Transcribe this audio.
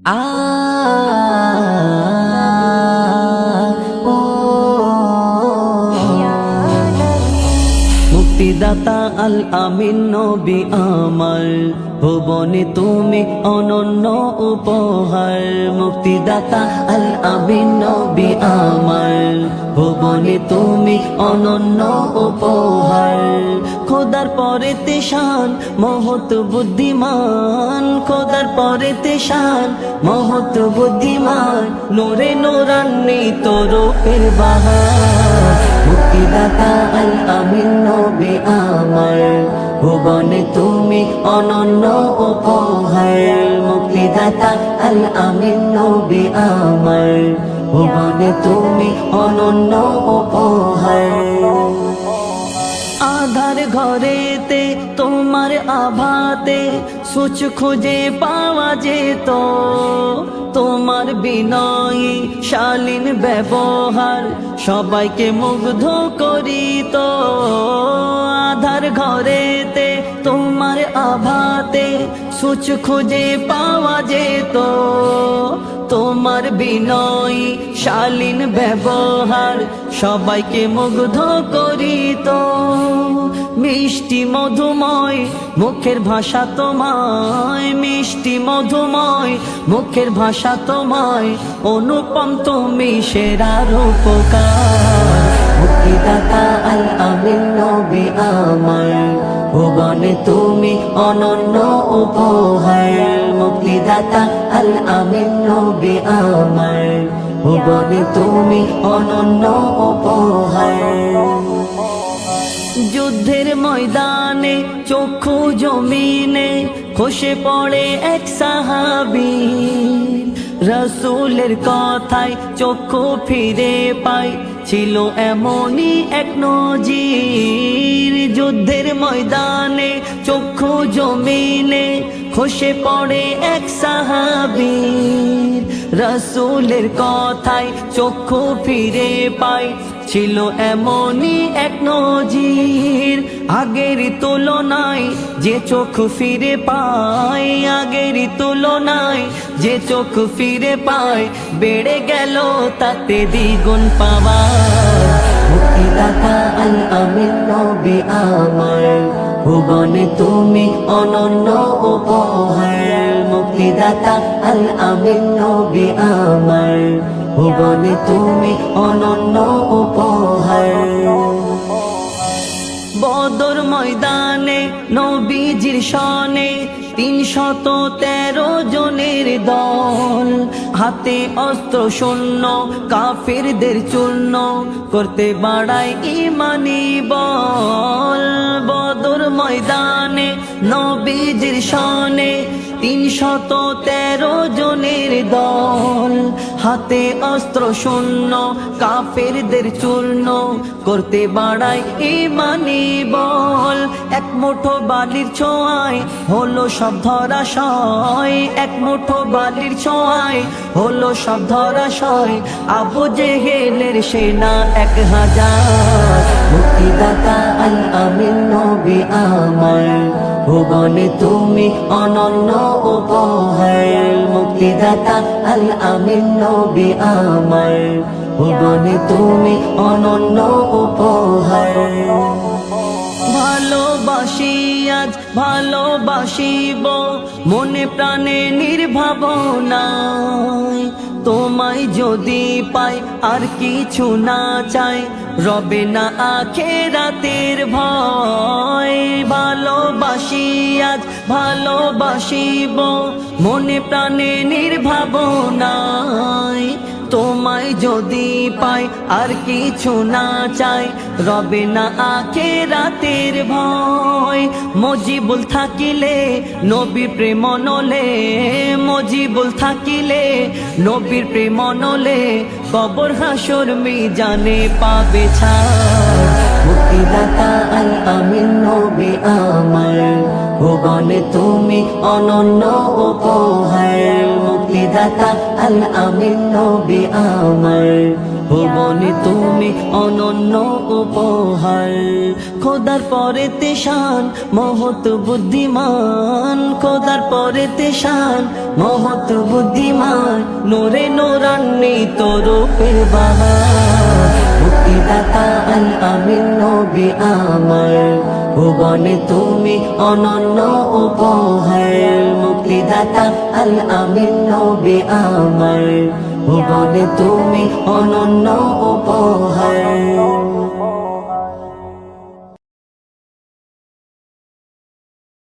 আ ও মুক্তিদাতা আল আমিন নবী আমার, ভুবনে তুমি অনন্য উপহার। মুক্তিদাতা আল আমিন নবী আমার, ভুবনে তুমি অনন্য উপহার। খোদার পরে তেশান মহৎ বুদ্ধিমান, খোদার পরে তেশান মহৎ বুদ্ধিমান, নোরে নোরান্বিত রূপের বাহার। মুক্তিদাতা আল আমিন নবী আমার, ভুবনে তুমি অনন্য উপহার। মুক্তিদাতা আল আমিন নবী আমার, ভুবনে তুমি অনন্য উপহার। আধার ঘরেতে তোমার আভাতে সুচ খুঁজে পাওয়া যেত, তোমার বিনয়ী শালীন ব্যবহার সবাইকে মুগ্ধ করিত। আধার ঘরেতে তোমার আভাতে সুচ খুঁজে পাওয়া যেত, তোমার বিনয়ী শালীন ব্যবহার সবাইকে মুগ্ধ করিত। মিষ্টি মধুময় মুখের ভাষা তোমায়, মিষ্টি মধুময় মুখের ভাষা তোমায়, অনুপম তুমি সেরা রূপকার। মুক্তিদাতা আল আমিন নবী আমার, ভুবনে তুমি অনন্য উপহার। মুক্তিদাতা আল আমিন নবী আমার, ভুবনে তুমি অনন্য উপহার। যুদ্ধের ময়দানে চক্ষু জমিনে খসে পড়ে এক সাহাবী, রাসূলের কথায় চক্ষু ফিরে পায়, ছিল এমনই এক নজির। যুদ্ধের ময়দানে চক্ষু জমিনে খসে পড়ে এক সাহাবী, রাসূলের কথায় চক্ষু ফিরে পায়, ছিল এমনই এক নজির। আগের তুলনায় যে চোখ ফিরে পায়, আগের তুলনায় যে চোখ ফিরে পায়, বেড়ে গেল তাতে দ্বিগুণ পাওয়ার। মুক্তিদাতা আল আমিন নবী আমার, ভুবনে তুমি অনন্য উপহার। মুক্তিদাতা আল আমিন নবী আমার, ভুবনে তুমি অনন্য উপহার। বদর ময়দানে নবীজির শনে 313 জনের দল, হাতে অস্ত্র শূন্য কাফিরদের চূর্ণ করতে বাড়ায় ইমানি বল। বদর ময়দানে নবীজির শনে 313 জনের দল, হাতে অস্ত্র শূন্য কাফেরদের চূর্ণ করতে বাড়ায় ইমানি বল। এক মুঠো বালির ছোঁয়ায় হলো সব ধরাশয়, এক মুঠো বালির ছোঁয়ায় হলো সব ধরাশয়, আবু জেহেলের সেনা 1000। মুক্তিদাতা আল আমিন নবী আমার, ভুবনে তুমি অনন্য উপহার। মুক্তিদাতা আল আমিন নবী আমার, ভুবনে তুমি অনন্য উপহার। ভালোবাসি আজ ভালোবাসিব মনে প্রাণে নির্ভাবনায়, তোমায় যদি পাই আর কিছু না চাই, রবে না আখিরাতের ভয়। ভালোবাসি আজ ভালোবাসিব মনে প্রাণে নির্ভাবনায়, তোমায় যদি পাই আর কিছু না চাই, রবে না আখিরাতের ভয়। মজিবুল থাকিলে নবীর প্রেম নলে, মজিবুল থাকিলে নবীর প্রেম নলে, কবর হাসর মিজানে পাবে ছাড়। মুক্তিদাতা আল আমিন নবী আমার, ভুবনে তুমি অনন্য উপহার। মুক্তিদাতা আল আমিন নবী আমার, ভুবনে তুমি অনন্য উপহার খোদার পরে তেশান মহৎ বুদ্ধিমান খোদার পরে তেশান মহৎ বুদ্ধিমান নূরে নূরান্বিত রূপের বাহার মুক্তিদাতা আল আমিন নবী আমার ভুবনে তুমি অনন্য উপহার মুক্তিদাতা আল আমিন নবী আমার ভুবনে তুমি অনন্য